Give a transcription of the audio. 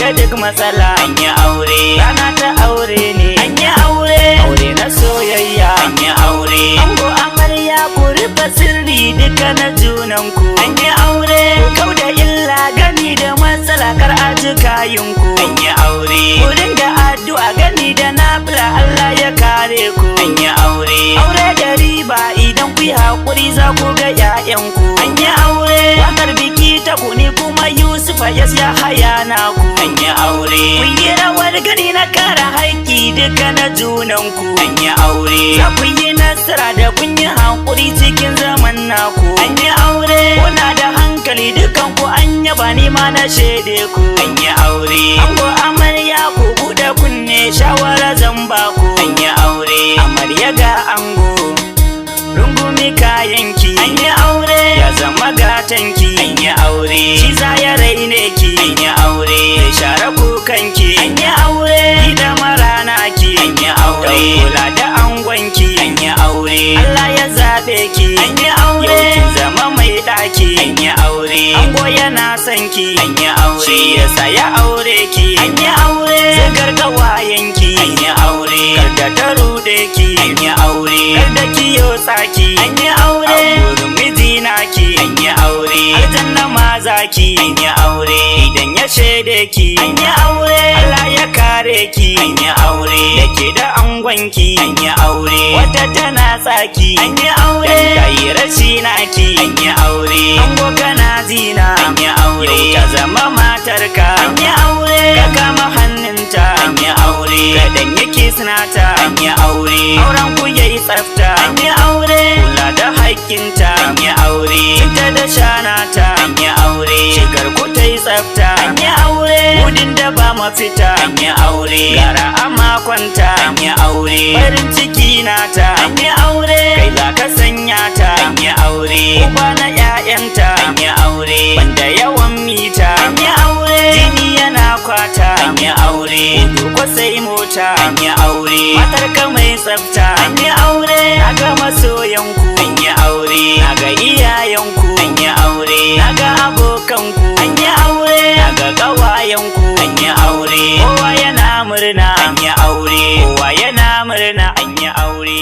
da duk matsala. An yi aure rana ta aure ne. An yi aure aure na soyayya. An yi aure ango amarya ku rufe sirri duka na junanku. An yi aure kau da illa gani da matsala kar a ji kayinku. An yi aure ku dinga addu'a gani da nafila Allah ya kare ku. An yi aure aure da riba idan ku yi haƙuri za ku ga 'ya'yanku. An yi aure wakar biki ta ku ne kuma Yusufa ya haya naku. An yi aure kun yi rawar gani na kara haƙƙi duka na junanku. An yi aure za ku yi nasara da kun yi haƙuri cikin zaman naku. An yi aure kuna da hankali dukan ku an yaba ni ma na shaide ku. An yi aure ango amarya ku buɗe kunne shawara zan ba ku. An yi aure amarya ga ango rungumi kayanki. An yi aure ya zama gatanki. An yi aure shi za ya raine ki. An yi aure ya share kukanki. An yi aure gida marana ki. An yi aure kula da angonki. An yi aure Allah ya zaɓe ki. An yi aure kin zama mai ɗaki. An yi aure ango yana son ki. An yi aure shi ya saya aure ki. An yi aure zigar gawayenki. An yi aure kar da ta ruɗe ki. An yi aure kar da kiyo tsaki. An yi aure gurin mijina ki. An yi aure aljanna maza ki. An yi aure idan ya shaide ki. An yi aure Allah ya kare ki. An yi aure yake da angonki. An yi aure wata tana tsaki. An yi aure da yi rashi naki. An yi aure ango kana zina. An yi aure yau ta zama matarka. An yi aure ka kama hannunta. An yi aure ka danyi kisnata. An yi aure auren ku yayi tsafta. An yi aure kula da haƙƙinta. An yi aure cinta da shanata. An yi aure shigar ku ta yi tsafta. An yi aure gudun da ba mafita. An yi aure gara a makonta. An yi aure farin ciki nata. An yi aure kai za ka sanya ta. An yi aure uba na 'ya'yanta. An yi aure banda yawan mita. An yi aure jini yana kwata. An yi aure gudu ko sai mota. An yi aure matar ka mai tsafta. An yi aure na ga masoyanku. An yi aure na ga iyayenku. An yi aure na ga abokanku. An yi aure na ga gawayenku. An yi aure kowa yana murna. An yi aure kowa yana murna. An yi aure